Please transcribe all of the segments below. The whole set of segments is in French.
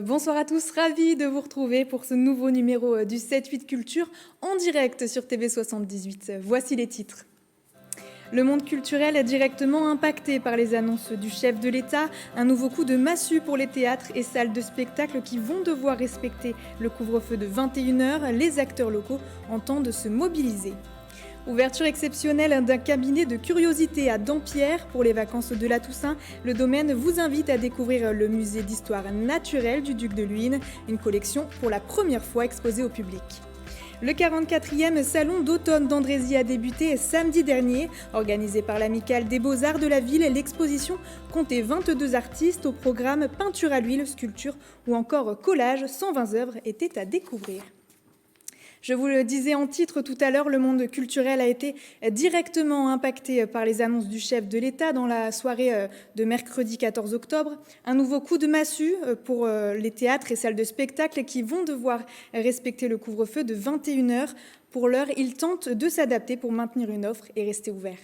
Bonsoir à tous, ravi de vous retrouver pour ce nouveau numéro du 7-8 Culture en direct sur TV78. Voici les titres. Le monde culturel est directement impacté par les annonces du chef de l'État, un nouveau coup de massue pour les théâtres et salles de spectacle qui vont devoir respecter le couvre-feu de 21h. Les acteurs locaux entendent se mobiliser. Ouverture exceptionnelle d'un cabinet de curiosités à Dampierre pour les vacances de la Toussaint. Le domaine vous invite à découvrir le musée d'histoire naturelle du Duc de Luynes, une collection pour la première fois exposée au public. Le 44e salon d'automne d'Andrézy a débuté samedi dernier. Organisé par l'Amicale des Beaux-Arts de la ville, l'exposition comptait 22 artistes au programme peinture à l'huile, sculpture ou encore collage. 120 œuvres étaient à découvrir. Je vous le disais en titre tout à l'heure, le monde culturel a été directement impacté par les annonces du chef de l'État dans la soirée de mercredi 14 octobre. Un nouveau coup de massue pour les théâtres et salles de spectacle qui vont devoir respecter le couvre-feu de 21h. Pour l'heure, ils tentent de s'adapter pour maintenir une offre et rester ouverts.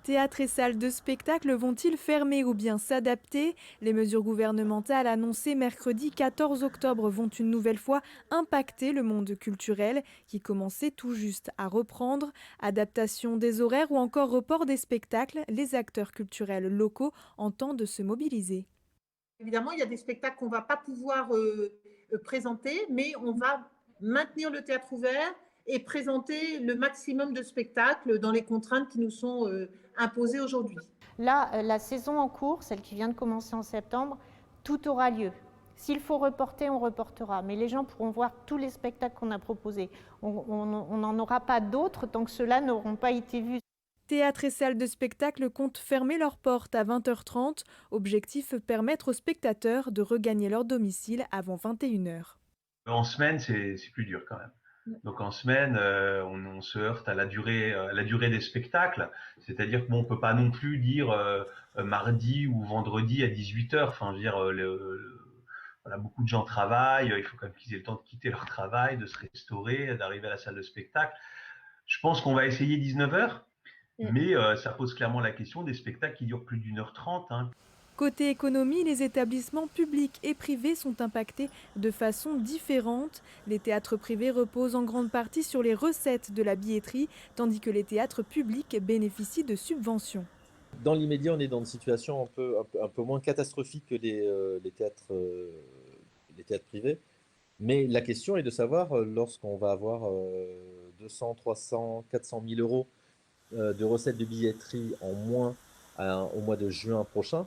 Théâtres et salles de spectacle vont-ils fermer ou bien s'adapter? Les mesures gouvernementales annoncées mercredi 14 octobre vont une nouvelle fois impacter le monde culturel qui commençait tout juste à reprendre. Adaptation des horaires ou encore report des spectacles, les acteurs culturels locaux entendent se mobiliser. Évidemment, il y a des spectacles qu'on ne va pas pouvoir présenter, mais on va maintenir le théâtre ouvert et présenter le maximum de spectacles dans les contraintes qui nous sont imposées aujourd'hui. Là, la saison en cours, celle qui vient de commencer en septembre, tout aura lieu. S'il faut reporter, on reportera. Mais les gens pourront voir tous les spectacles qu'on a proposés. On n'en aura pas d'autres tant que ceux-là n'auront pas été vus. Théâtres et salles de spectacle comptent fermer leurs portes à 20h30. Objectif, permettre aux spectateurs de regagner leur domicile avant 21h. En semaine, c'est plus dur quand même. Donc en semaine, on se heurte à la durée des spectacles. C'est-à-dire qu'on peut pas non plus dire mardi ou vendredi à 18h. Enfin, je veux dire, voilà, beaucoup de gens travaillent. Il faut quand même qu'ils aient le temps de quitter leur travail, de se restaurer, d'arriver à la salle de spectacle. Je pense qu'on va essayer 19h, mais ça pose clairement la question des spectacles qui durent plus d'1h30. Hein. Côté économie, les établissements publics et privés sont impactés de façon différente. Les théâtres privés reposent en grande partie sur les recettes de la billetterie, tandis que les théâtres publics bénéficient de subventions. Dans l'immédiat, on est dans une situation un peu moins catastrophique que les théâtres privés. Mais la question est de savoir, lorsqu'on va avoir 200, 300, 400 000 euros de recettes de billetterie en moins au mois de juin prochain,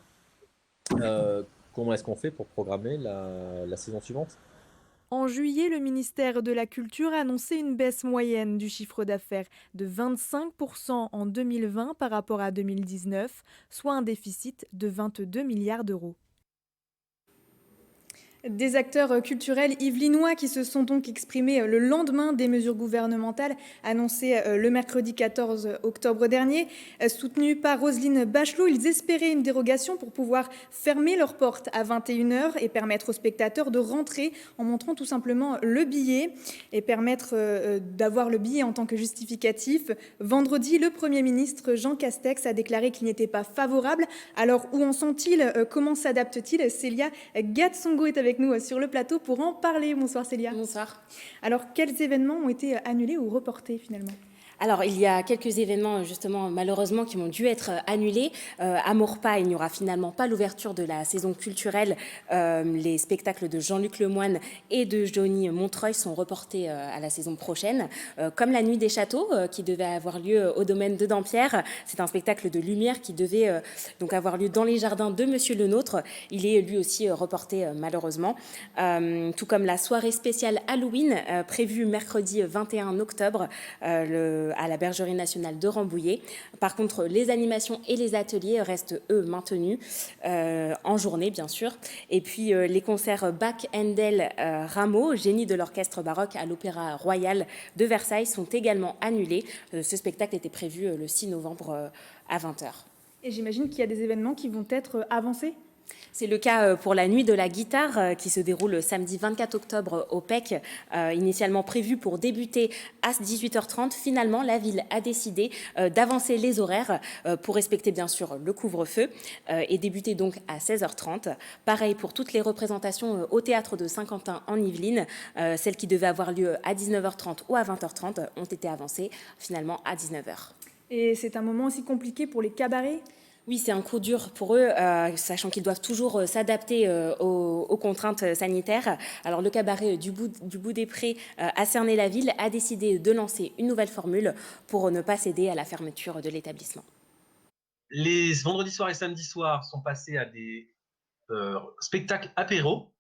comment est-ce qu'on fait pour programmer la saison suivante? En juillet, le ministère de la Culture a annoncé une baisse moyenne du chiffre d'affaires de 25% en 2020 par rapport à 2019, soit un déficit de 22 milliards d'euros. Des acteurs culturels yvelinois qui se sont donc exprimés le lendemain des mesures gouvernementales annoncées le mercredi 14 octobre dernier. Soutenus par Roselyne Bachelot, ils espéraient une dérogation pour pouvoir fermer leurs portes à 21h et permettre aux spectateurs de rentrer en montrant tout simplement le billet et permettre d'avoir le billet en tant que justificatif. Vendredi, le Premier ministre Jean Castex a déclaré qu'il n'était pas favorable. Alors où en sont-ils? Comment s'adaptent-ils? Célia Gatsongo est avec nous sur le plateau pour en parler. Bonsoir Célia. Bonsoir. Alors quels événements ont été annulés ou reportés finalement? Alors, il y a quelques événements, justement, malheureusement, qui ont dû être annulés. À Maurepas, il n'y aura finalement pas l'ouverture de la saison culturelle. Les spectacles de Jean-Luc Lemoyne et de Johnny Montreuil sont reportés à la saison prochaine. Comme la Nuit des Châteaux, qui devait avoir lieu au domaine de Dampierre. C'est un spectacle de lumière qui devait donc avoir lieu dans les jardins de Monsieur Le Nôtre. Il est lui aussi reporté, malheureusement. Tout comme la soirée spéciale Halloween, prévue mercredi 21 octobre, à la Bergerie nationale de Rambouillet. Par contre, les animations et les ateliers restent, eux, maintenus en journée, bien sûr. Et puis, les concerts Bach, Handel, Rameau, génie de l'orchestre baroque à l'Opéra Royal de Versailles, sont également annulés. Ce spectacle était prévu le 6 novembre à 20h. Et j'imagine qu'il y a des événements qui vont être avancés? C'est le cas pour la nuit de la guitare qui se déroule samedi 24 octobre au PEC, initialement prévu pour débuter à 18h30. Finalement, la ville a décidé d'avancer les horaires pour respecter bien sûr le couvre-feu et débuter donc à 16h30. Pareil pour toutes les représentations au théâtre de Saint-Quentin en Yvelines. Celles qui devaient avoir lieu à 19h30 ou à 20h30 ont été avancées finalement à 19h. Et c'est un moment aussi compliqué pour les cabarets ? Oui, c'est un coup dur pour eux, sachant qu'ils doivent toujours s'adapter aux contraintes sanitaires. Alors le cabaret du bout des Prés a cerné la ville, a décidé de lancer une nouvelle formule pour ne pas céder à la fermeture de l'établissement. Les vendredis soirs et samedis soirs sont passés à des spectacles apéro,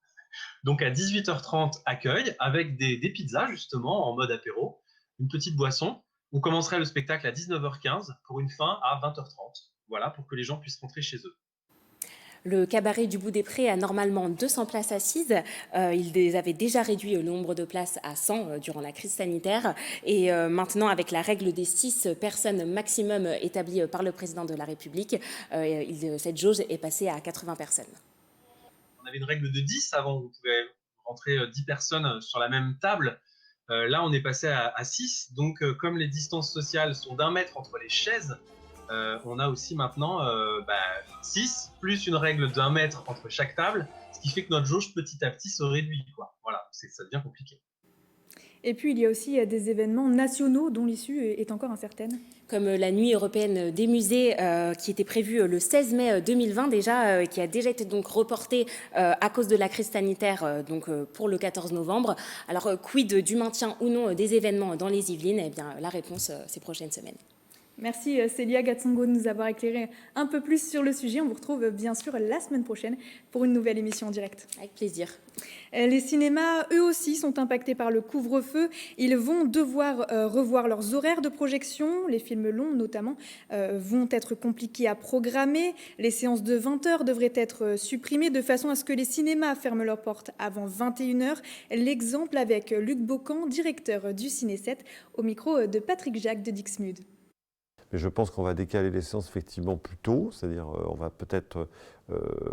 donc à 18h30 accueil, avec des pizzas justement en mode apéro, une petite boisson. On commencerait le spectacle à 19h15 pour une fin à 20h30. Voilà, pour que les gens puissent rentrer chez eux. Le cabaret du bout des Prés a normalement 200 places assises. Ils avaient déjà réduit le nombre de places à 100 durant la crise sanitaire. Et maintenant, avec la règle des 6 personnes maximum établie par le président de la République, cette jauge est passée à 80 personnes. On avait une règle de 10 avant, où on pouvait rentrer 10 personnes sur la même table. Là, on est passé à 6. Donc, comme les distances sociales sont d'1 mètre entre les chaises, on a aussi maintenant 6, plus une règle d'1 mètre entre chaque table, ce qui fait que notre jauge petit à petit se réduit, quoi. Voilà, ça devient compliqué. Et puis il y a aussi des événements nationaux dont l'issue est encore incertaine. Comme la Nuit européenne des musées qui était prévue le 16 mai 2020 déjà, qui a déjà été donc reportée à cause de la crise sanitaire pour le 14 novembre. Alors quid du maintien ou non des événements dans les Yvelines ? Eh bien la réponse ces prochaines semaines. Merci Célia Gatsongo de nous avoir éclairé un peu plus sur le sujet. On vous retrouve bien sûr la semaine prochaine pour une nouvelle émission en direct. Avec plaisir. Les cinémas, eux aussi, sont impactés par le couvre-feu. Ils vont devoir revoir leurs horaires de projection. Les films longs, notamment, vont être compliqués à programmer. Les séances de 20 heures devraient être supprimées de façon à ce que les cinémas ferment leurs portes avant 21h. L'exemple avec Luc Bocan, directeur du Ciné 7, au micro de Patrick Jacques de Dixmude. Mais je pense qu'on va décaler les séances effectivement plus tôt, c'est-à-dire on va peut-être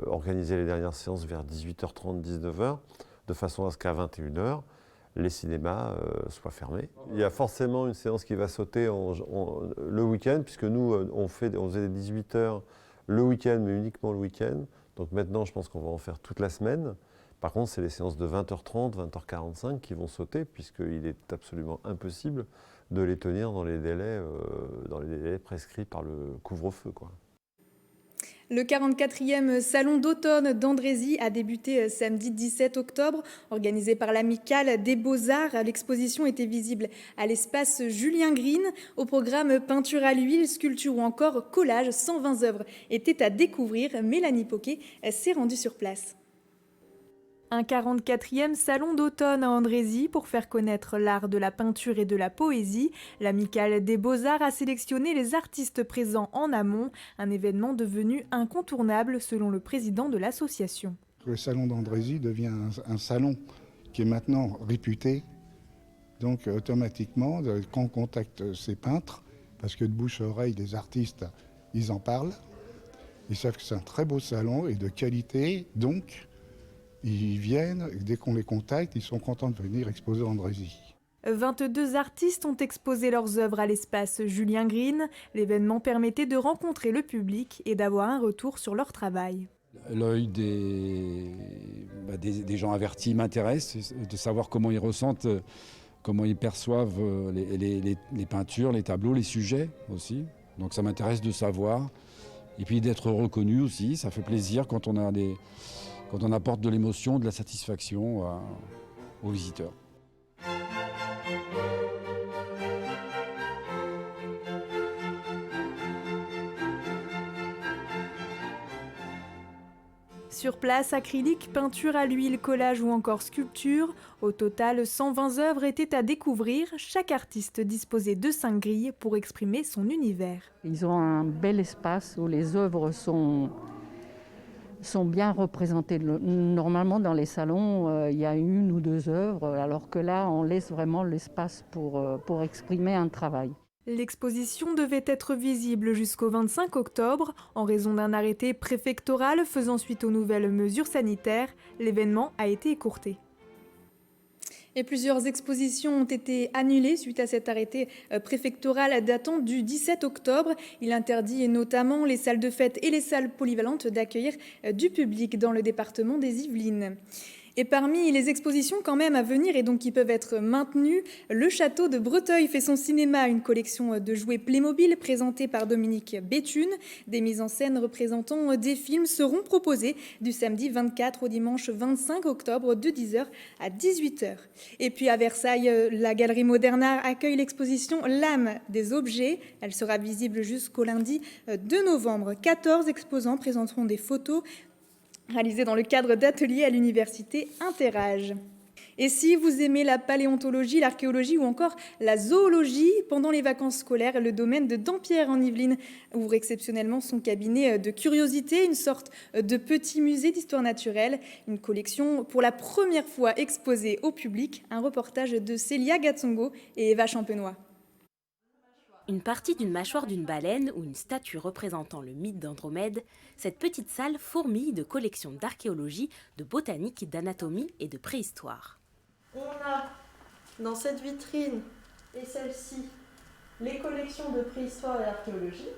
organiser les dernières séances vers 18h30, 19h, de façon à ce qu'à 21h, les cinémas soient fermés. Il y a forcément une séance qui va sauter le week-end, puisque nous, on faisait des 18h le week-end, mais uniquement le week-end. Donc maintenant, je pense qu'on va en faire toute la semaine. Par contre, c'est les séances de 20h30, 20h45 qui vont sauter, puisqu'il est absolument impossible de les tenir dans les délais prescrits par le couvre-feu, quoi. Le 44e Salon d'automne d'Andrézy a débuté samedi 17 octobre. Organisé par l'Amicale des Beaux-Arts, l'exposition était visible à l'espace Julien Green. Au programme peinture à l'huile, sculpture ou encore collage, 120 œuvres étaient à découvrir. Mélanie Poquet s'est rendue sur place. Un 44e salon d'automne à Andrézy pour faire connaître l'art de la peinture et de la poésie. L'Amicale des Beaux-Arts a sélectionné les artistes présents en amont, un événement devenu incontournable selon le président de l'association. Le salon d'Andrézy devient un salon qui est maintenant réputé. Donc automatiquement, quand on contacte ces peintres, parce que de bouche à oreille des artistes, ils en parlent, ils savent que c'est un très beau salon et de qualité, donc ils viennent, et dès qu'on les contacte, ils sont contents de venir exposer à Andrézy. 22 artistes ont exposé leurs œuvres à l'espace Julien Green. L'événement permettait de rencontrer le public et d'avoir un retour sur leur travail. L'œil des gens avertis m'intéresse, de savoir comment ils ressentent, comment ils perçoivent les peintures, les tableaux, les sujets aussi. Donc ça m'intéresse de savoir. Et puis d'être reconnu aussi, ça fait plaisir quand on apporte de l'émotion, de la satisfaction aux visiteurs. Sur place, acrylique, peinture à l'huile, collage ou encore sculpture. Au total, 120 œuvres étaient à découvrir. Chaque artiste disposait de 5 grilles pour exprimer son univers. Ils ont un bel espace où les œuvres sont bien représentées. Normalement, dans les salons, il y a 1 ou 2 œuvres, alors que là, on laisse vraiment l'espace pour exprimer un travail. L'exposition devait être visible jusqu'au 25 octobre. En raison d'un arrêté préfectoral faisant suite aux nouvelles mesures sanitaires, l'événement a été écourté. Et plusieurs expositions ont été annulées suite à cet arrêté préfectoral datant du 17 octobre. Il interdit notamment les salles de fête et les salles polyvalentes d'accueillir du public dans le département des Yvelines. Et parmi les expositions quand même à venir et donc qui peuvent être maintenues, le château de Breteuil fait son cinéma, une collection de jouets Playmobil présentée par Dominique Béthune. Des mises en scène représentant des films seront proposées du samedi 24 au dimanche 25 octobre de 10h à 18h. Et puis à Versailles, la Galerie Moderna accueille l'exposition L'âme des objets. Elle sera visible jusqu'au lundi 2 novembre. 14 exposants présenteront des photos réalisé dans le cadre d'ateliers à l'université Interage. Et si vous aimez la paléontologie, l'archéologie ou encore la zoologie, pendant les vacances scolaires, le domaine de Dampierre en Yvelines ouvre exceptionnellement son cabinet de curiosités, une sorte de petit musée d'histoire naturelle, une collection pour la première fois exposée au public, un reportage de Célia Gatsongo et Eva Champenois. Une partie d'une mâchoire d'une baleine ou une statue représentant le mythe d'Andromède, cette petite salle fourmille de collections d'archéologie, de botanique, d'anatomie et de préhistoire. On a dans cette vitrine et celle-ci les collections de préhistoire et d'archéologie.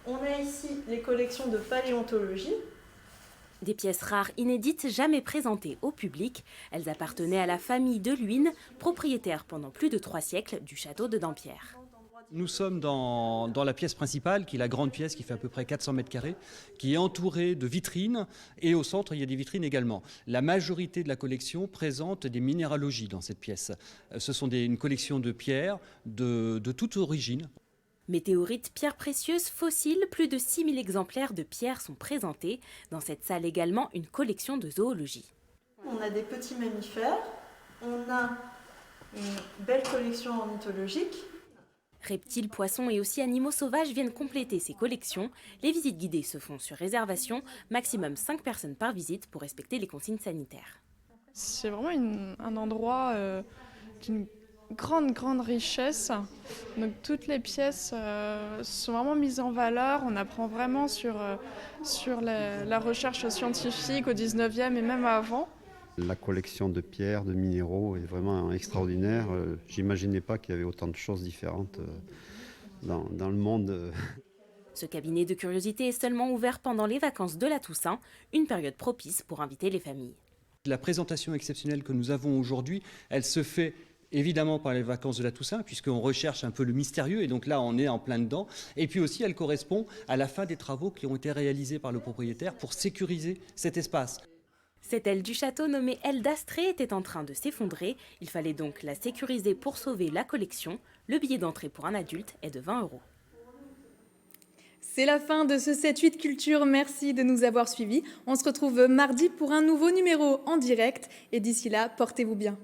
On a ici les collections de paléontologie. Des pièces rares inédites jamais présentées au public, elles appartenaient à la famille de Luynes, propriétaire pendant plus de 3 siècles du château de Dampierre. Nous sommes dans la pièce principale, qui est la grande pièce qui fait à peu près 400 mètres carrés, qui est entourée de vitrines, et au centre, il y a des vitrines également. La majorité de la collection présente des minéralogies dans cette pièce. Ce sont une collection de pierres de toute origine. Météorites, pierres précieuses, fossiles, plus de 6000 exemplaires de pierres sont présentés. Dans cette salle également, une collection de zoologie. On a des petits mammifères, on a une belle collection ornithologique. Reptiles, poissons et aussi animaux sauvages viennent compléter ces collections. Les visites guidées se font sur réservation, maximum 5 personnes par visite pour respecter les consignes sanitaires. C'est vraiment un endroit d'une grande richesse. Donc toutes les pièces sont vraiment mises en valeur. On apprend vraiment sur la recherche scientifique au 19e et même avant. La collection de pierres, de minéraux est vraiment extraordinaire. J'imaginais pas qu'il y avait autant de choses différentes dans le monde. Ce cabinet de curiosité est seulement ouvert pendant les vacances de la Toussaint, une période propice pour inviter les familles. La présentation exceptionnelle que nous avons aujourd'hui, elle se fait évidemment par les vacances de la Toussaint, puisqu'on recherche un peu le mystérieux, et donc là on est en plein dedans. Et puis aussi elle correspond à la fin des travaux qui ont été réalisés par le propriétaire pour sécuriser cet espace. Cette aile du château nommée aile d'Astrée était en train de s'effondrer. Il fallait donc la sécuriser pour sauver la collection. Le billet d'entrée pour un adulte est de 20 €. C'est la fin de ce 7-8 Culture. Merci de nous avoir suivis. On se retrouve mardi pour un nouveau numéro en direct. Et d'ici là, portez-vous bien.